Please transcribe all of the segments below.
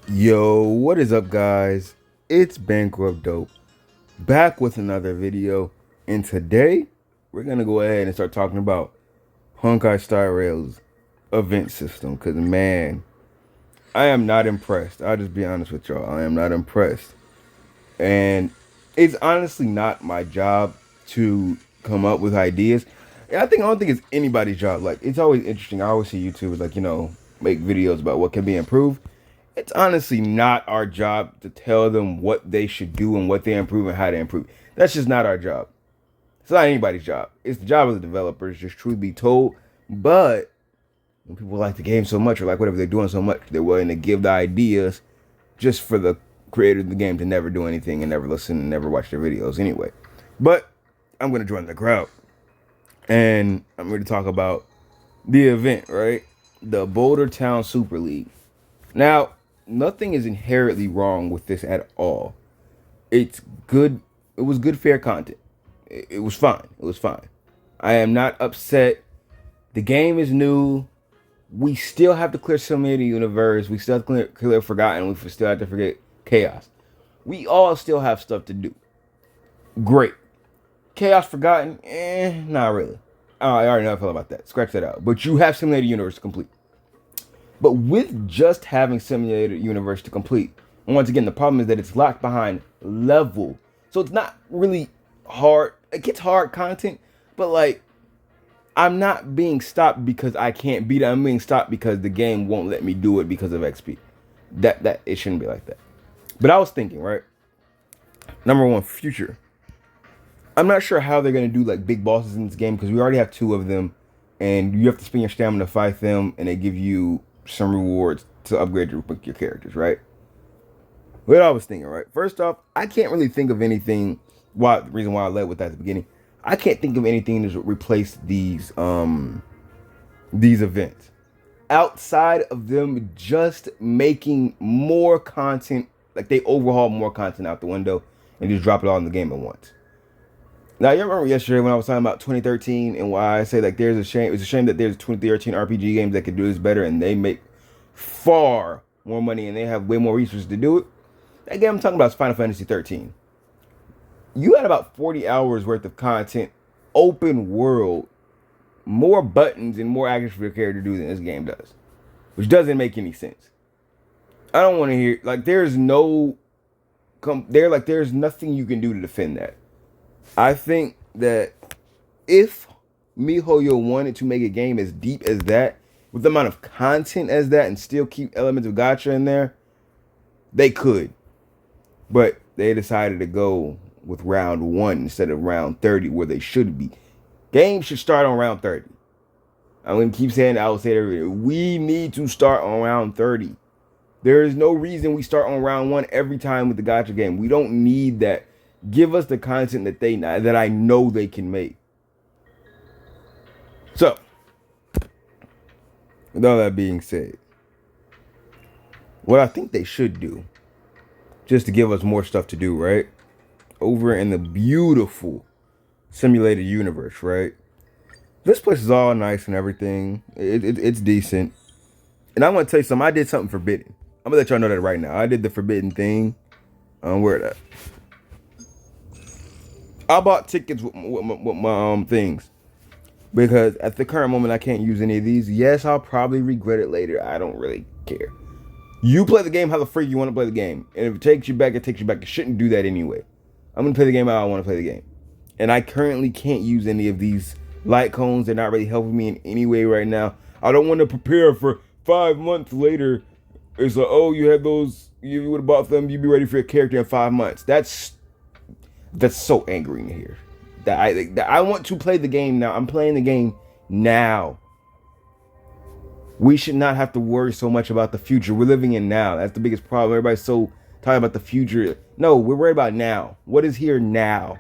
Yo, what is up, guys? It's Bankrupt Dope back with another video, and today we're gonna go ahead and start talking about Honkai Star Rail's event system. Cause man, I am not impressed. I'll just be honest with y'all. I am not impressed, and it's honestly not my job to come up with ideas. And I don't think it's anybody's job. Like it's always interesting. I always see YouTubers make videos about what can be improved. It's honestly not our job to tell them what they should do and what they improve and how to improve. That's just not our job. It's not anybody's job. It's the job of the developers, just truth be told. But when people like the game so much or like whatever they're doing so much, they're willing to give the ideas just for the creator of the game to never do anything and never listen and never watch their videos anyway. But I'm going to join the crowd. And I'm going to talk about the event, right? The Boulder Town Super League. Now, nothing is inherently wrong with this at all. It's good. It was good, fair content. It was fine. It was fine. I am not upset. The game is new. We still have to clear Simulator Universe. We still have to clear Forgotten. We still have to forget Chaos. We all still have stuff to do. Great. Chaos Forgotten? Not really. I already know how I feel about that. Scratch that out. But you have Simulator Universe to complete. But with just having Simulator Universe to complete, and once again, the problem is that it's locked behind level. So it's not really hard. It gets hard content, but like, I'm not being stopped because I can't beat it. I'm being stopped because the game won't let me do it because of XP. That it shouldn't be like that. But I was thinking, right? Number one, future. I'm not sure how they're gonna do like big bosses in this game because we already have two of them, and you have to spend your stamina to fight them, and they give you some rewards to upgrade your characters, right? What I was thinking, right? First off, I can't really think of anything. Why the reason why I led with that at the beginning? I can't think of anything to replace these events outside of them just making more content. Like they overhaul more content out the window and just drop it all in the game at once. Now you remember yesterday when I was talking about 2013 and why I say like there's a shame. It's a shame that there's 2013 RPG games that could do this better and they make far more money and they have way more resources to do it. That game I'm talking about is Final Fantasy 13. You had about 40 hours worth of content, open world, more buttons and more actions for your character to do than this game does, which doesn't make any sense. I don't want to hear like there's nothing you can do to defend that. I think that if MiHoYo wanted to make a game as deep as that, with the amount of content as that, and still keep elements of gacha in there, they could. But they decided to go with round 1 instead of round 30, where they should be. Games should start on round 30. I'm going to keep saying it, I will say it every day. We need to start on round 30. There is no reason we start on round 1 every time with the gacha game. We don't need that. Give us the content that I know they can make. So, with all that being said, what I think they should do, just to give us more stuff to do, right? Over in the beautiful simulated universe, right? This place is all nice and everything. It's decent. And I'm going to tell you something. I did something forbidden. I'm going to let y'all know that right now. I did the forbidden thing. Where that? I bought tickets with my things because at the current moment I can't use any of these. Yes, I'll probably regret it later. I don't really care. You play the game how the freak you want to play the game, and if it takes you back, it takes you back. It shouldn't do that anyway. I'm gonna play the game how I want to play the game, and I currently can't use any of these light cones. They're not really helping me in any way right now. I don't want to prepare for 5 months later. It's like, oh, you had those. You would have bought them. You'd be ready for your character in 5 months. That's so angering to hear. That I want to play the game now. I'm playing the game now. We should not have to worry so much about the future. We're living in now. That's the biggest problem. Everybody's so talking about the future. No, we're worried about now. What is here now?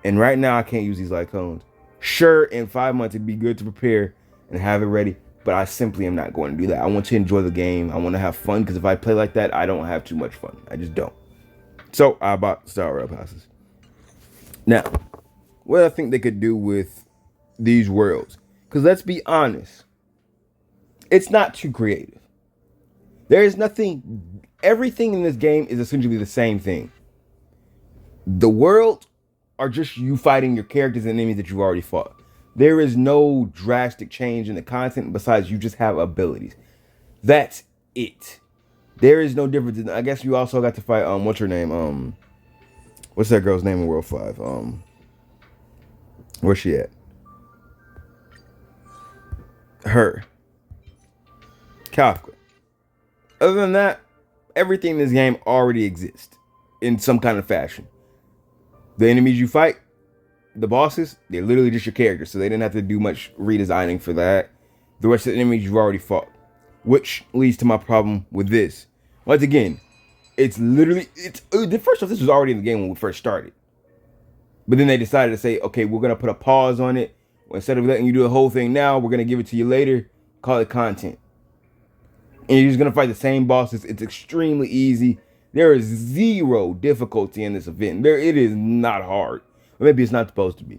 And right now, I can't use these light cones. Sure, in 5 months, it'd be good to prepare and have it ready. But I simply am not going to do that. I want to enjoy the game. I want to have fun. Because if I play like that, I don't have too much fun. I just don't. So I bought Star Rail passes. Now, what I think they could do with these worlds, because let's be honest, it's not too creative. There is nothing everything in this game is essentially the same thing. The world are just you fighting your characters and enemies that you've already fought. There is no drastic change in the content besides you just have abilities. That's it. There is no difference. I guess you also got to fight what's her name? What's that girl's name in World 5? Where's she at? Her. Kafka. Other than that, everything in this game already exists in some kind of fashion. The enemies you fight, the bosses, they're literally just your characters, so they didn't have to do much redesigning for that. The rest of the enemies you've already fought, which leads to my problem with this. Once again, it's literally, first off, this was already in the game when we first started. But then they decided to say, okay, we're going to put a pause on it. Instead of letting you do the whole thing now, we're going to give it to you later. Call it content. And you're just going to fight the same bosses. It's extremely easy. There is zero difficulty in this event. It is not hard. Or maybe it's not supposed to be.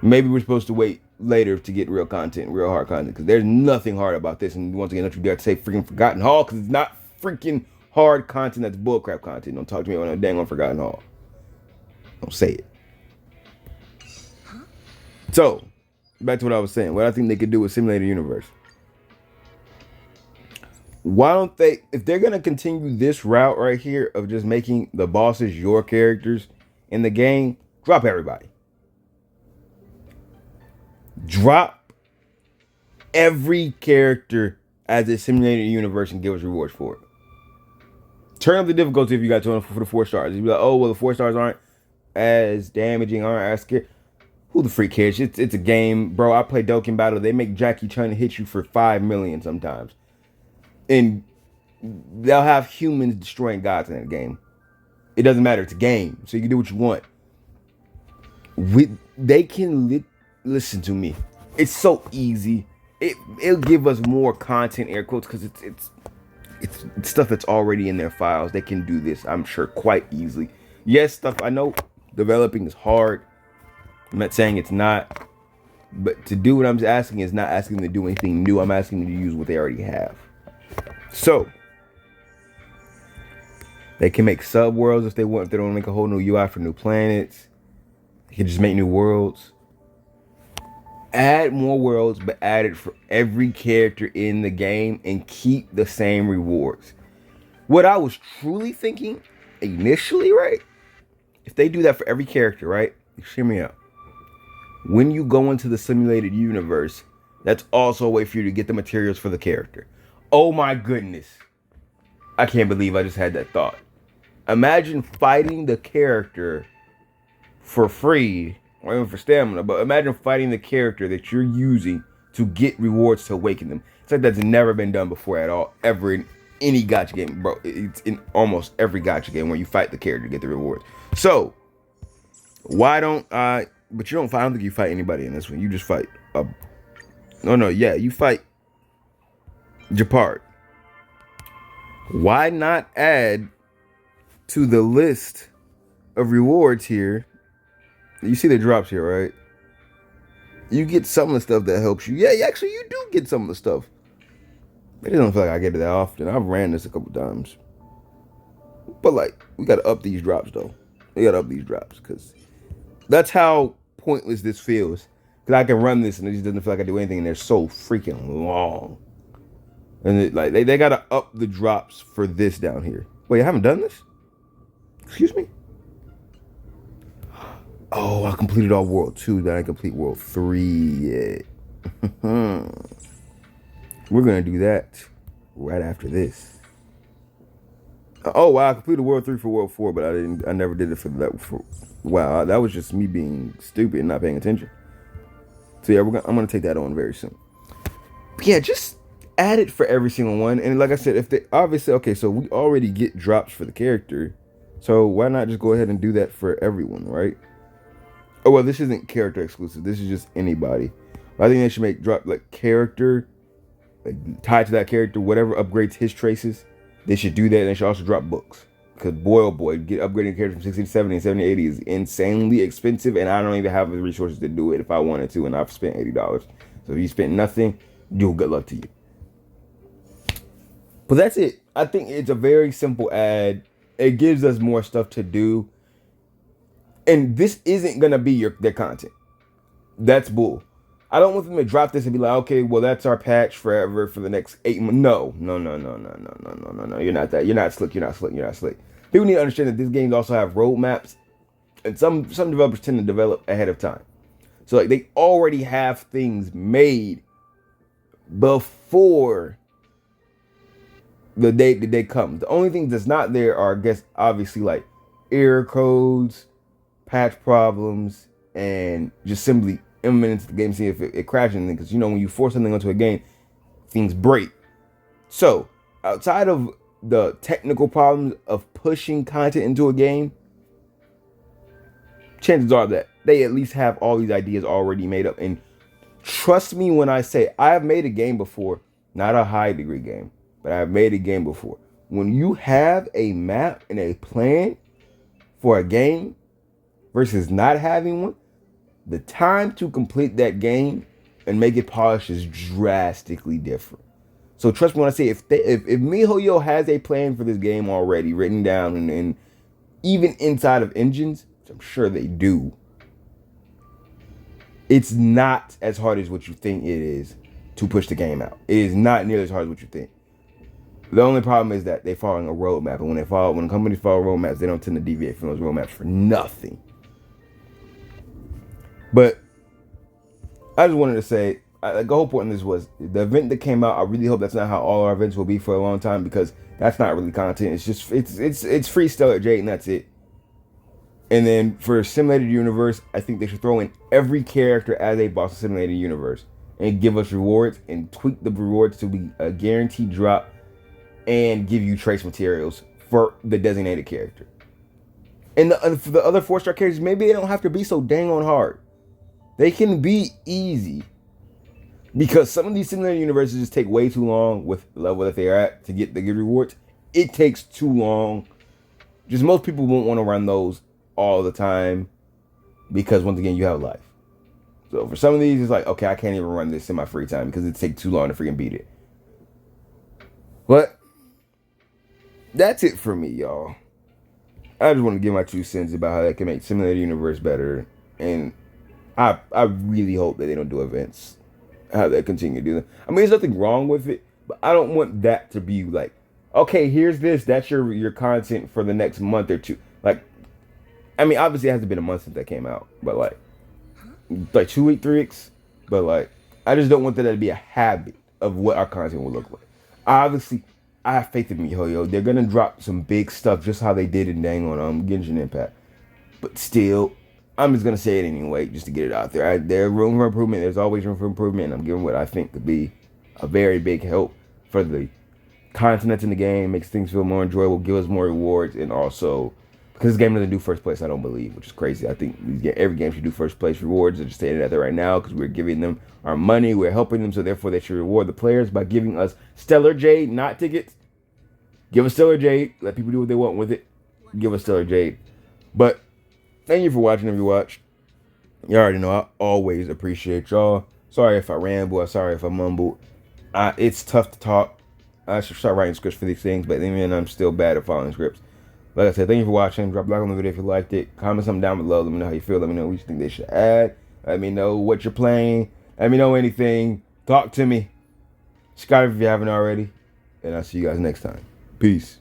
Maybe we're supposed to wait later to get real content, real hard content. Because there's nothing hard about this. And once again, don't you dare to say freaking Forgotten Hall. Because it's not freaking hard content. That's bullcrap content. Don't talk to me on a dang on Forgotten Hall. Don't say it. So, back to what I was saying. What I think they could do with Simulator Universe. Why don't they, if they're going to continue this route right here of just making the bosses your characters in the game, drop everybody. Drop every character as a Simulator Universe and give us rewards for it. Turn up the difficulty if you got to for the 4 stars. You'd be like, oh, well, the 4 stars aren't as damaging, aren't as scary. Who the freak cares? It's a game, bro. I play Dokkan Battle. They make Jackie trying to hit you for 5 million sometimes. And they'll have humans destroying gods in that game. It doesn't matter. It's a game. So you can do what you want. They can listen to me. It's so easy. It'll give us more content, air quotes, because it's stuff that's already in their files. They can do this, I'm sure, quite easily. Yes, stuff I know developing is hard. I'm not saying it's not. But to do what I'm asking is not asking them to do anything new. I'm asking them to use what they already have. So, they can make sub-worlds if they want. If they don't want to make a whole new UI for new planets. They can just make new worlds. Add more worlds, but add it for every character in the game and keep the same rewards. What I was truly thinking initially, right? If they do that for every character, right? Hear me out. When you go into the simulated universe, that's also a way for you to get the materials for the character. Oh my goodness. I can't believe I just had that thought. Imagine fighting the character for free, or even for stamina, but imagine fighting the character that you're using to get rewards to awaken them. It's like that's never been done before at all, ever in any gacha game, bro. It's in almost every gacha game where you fight the character to get the rewards. So, why don't I... But you don't fight. I don't think you fight anybody in this one. You just fight. You fight Japard. Why not add to the list of rewards here? You see the drops here, right? You get some of the stuff that helps you. Yeah, actually, you do get some of the stuff. It doesn't feel like I get it that often. I've ran this a couple times. But, like, we got to up these drops, though. We got to up these drops, because that's how pointless this feels. Because I can run this and it just doesn't feel like I do anything, and they're so freaking long. And they got to up the drops for this down here. Wait, I haven't done this? Excuse me? Oh, I completed all World 2, but I didn't complete World 3 yet. We're going to do that right after this. Oh, wow, I completed World 3 for World 4, but I never did it for that. Wow, that was just me being stupid and not paying attention. So yeah, I'm going to take that on very soon. But yeah, just add it for every single one. And like I said, if they obviously, okay, so we already get drops for the character. So why not just go ahead and do that for everyone, right? Oh, well, this isn't character exclusive. This is just anybody. I think they should make drop like character, like tied to that character, whatever upgrades his traces. They should do that. And they should also drop books. Because boy, oh boy, upgrading a character from 60 to 70 and 70 to 80 is insanely expensive. And I don't even have the resources to do it if I wanted to. And I've spent $80. So if you spent nothing, good luck to you. But that's it. I think it's a very simple ad. It gives us more stuff to do. And this isn't gonna be their content. That's bull. I don't want them to drop this and be like, okay, well, that's our patch forever for the next 8 months. No, no, no, no, no, no, no, no, no, no. You're not that. You're not slick. You're not slick. You're not slick. People need to understand that these games also have roadmaps, and some developers tend to develop ahead of time. So like they already have things made before the day comes. The only thing that's not there are, I guess, obviously like error codes, patch problems, and just simply implement into the game, see if it crashes anything. Because when you force something onto a game, things break. So outside of the technical problems of pushing content into a game, chances are that they at least have all these ideas already made up. And trust me when I say I have made a game before, not a high degree game, but I've made a game before. When you have a map and a plan for a game versus not having one, the time to complete that game and make it polished is drastically different. So trust me when I say if MiHoYo has a plan for this game already written down and even inside of engines, which I'm sure they do, it's not as hard as what you think it is to push the game out. It is not nearly as hard as what you think. The only problem is that they're following a roadmap, and when companies follow roadmaps, they don't tend to deviate from those roadmaps for nothing. But I just wanted to say, the whole point of this was the event that came out. I really hope that's not how all our events will be for a long time, because that's not really content. It's just it's free Stellar Jade, and that's it. And then for Simulated Universe, I think they should throw in every character as a boss of Simulated Universe and give us rewards and tweak the rewards to be a guaranteed drop and give you trace materials for the designated character. And for the other 4-star characters, maybe they don't have to be so dang on hard. They can be easy. Because some of these Simulated Universes just take way too long with the level that they're at to get the good rewards. It takes too long. Just most people won't want to run those all the time because once again, you have life. So for some of these, it's like, okay, I can't even run this in my free time because it takes too long to freaking beat it. But that's it for me, y'all. I just want to give my 2 cents about how they can make Simulated Universe better. And I really hope that they don't do events. How they continue to do them. I mean, there's nothing wrong with it, but I don't want that to be like, okay, here's this. That's your content for the next month or two. Like, I mean, obviously it hasn't been a month since that came out, but like 2 weeks, 3 weeks. But like, I just don't want that to be a habit of what our content will look like. Obviously, I have faith in MiHoYo. They're gonna drop some big stuff just how they did in dang on Genshin Impact. But still, I'm just gonna say it anyway, just to get it out there. There's room for improvement. There's always room for improvement, and I'm giving what I think could be a very big help for the content that's in the game. Makes things feel more enjoyable, give us more rewards, and also because this game doesn't do first place, I don't believe, which is crazy. I think every game should do first place rewards. I'm just saying that right now because we're giving them our money, we're helping them, so therefore they should reward the players by giving us Stellar Jade, not tickets. Give us Stellar Jade. Let people do what they want with it. Give us Stellar Jade. But thank you for watching. If you watched, you already know I always appreciate y'all. Sorry if I ramble. Sorry if I mumble. It's tough to talk. I should start writing scripts for these things, but then I'm still bad at following scripts. Like I said, thank you for watching. Drop a like on the video if you liked it. Comment something down below. Let me know how you feel. Let me know what you think they should add. Let me know what you're playing. Let me know anything. Talk to me. Subscribe if you haven't already. And I'll see you guys next time. Peace.